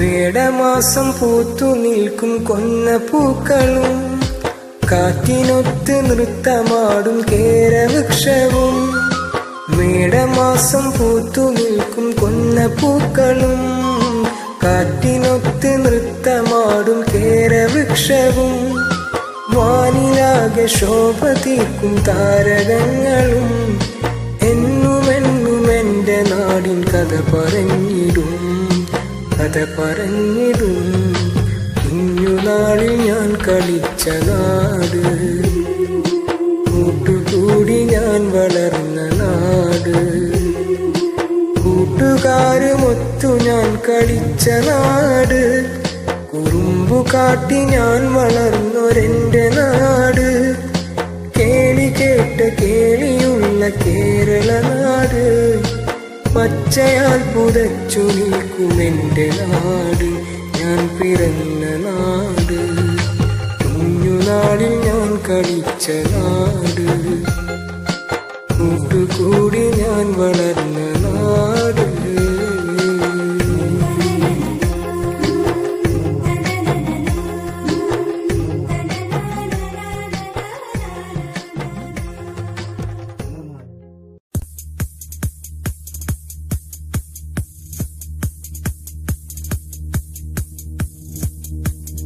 മേടമാസം പൂത്തു നിൽക്കും കൊന്ന പൂക്കളും കാറ്റിനൊത്ത് നൃത്തമാടും കേരവൃക്ഷവും. മേടമാസം പൂത്തു നിൽക്കും കൊന്ന പൂക്കളും കാറ്റിനൊത്ത് നൃത്തമാടും കേരവൃക്ഷവും. വാനിലാകെ ശോഭ തീർക്കും താരകങ്ങളും എന്നുമെന്നും എൻ്റെ നാടിൻ കഥ പറഞ്ഞിടും. കുഞ്ഞുനാളിൽ ഞാൻ കളിച്ച നാട്, കൂട്ടുകൂടി ഞാൻ വളർന്ന നാട്, കൂട്ടുകാരുമൊത്തു ഞാൻ കളിച്ച നാട്, കുറുമ്പു കാട്ടി ഞാൻ വളർന്നൊരെൻ്റെ നാട്, കേളി കേട്ട കേളിയുള്ള കേരള നാട്, പച്ചയാൽ പുതച്ചു നിൽക്കുമെൻ്റെ നാട്, ഞാൻ പിറന്ന നാട്, കുഞ്ഞുനാളിൽ ഞാൻ കളിച്ച നാട്.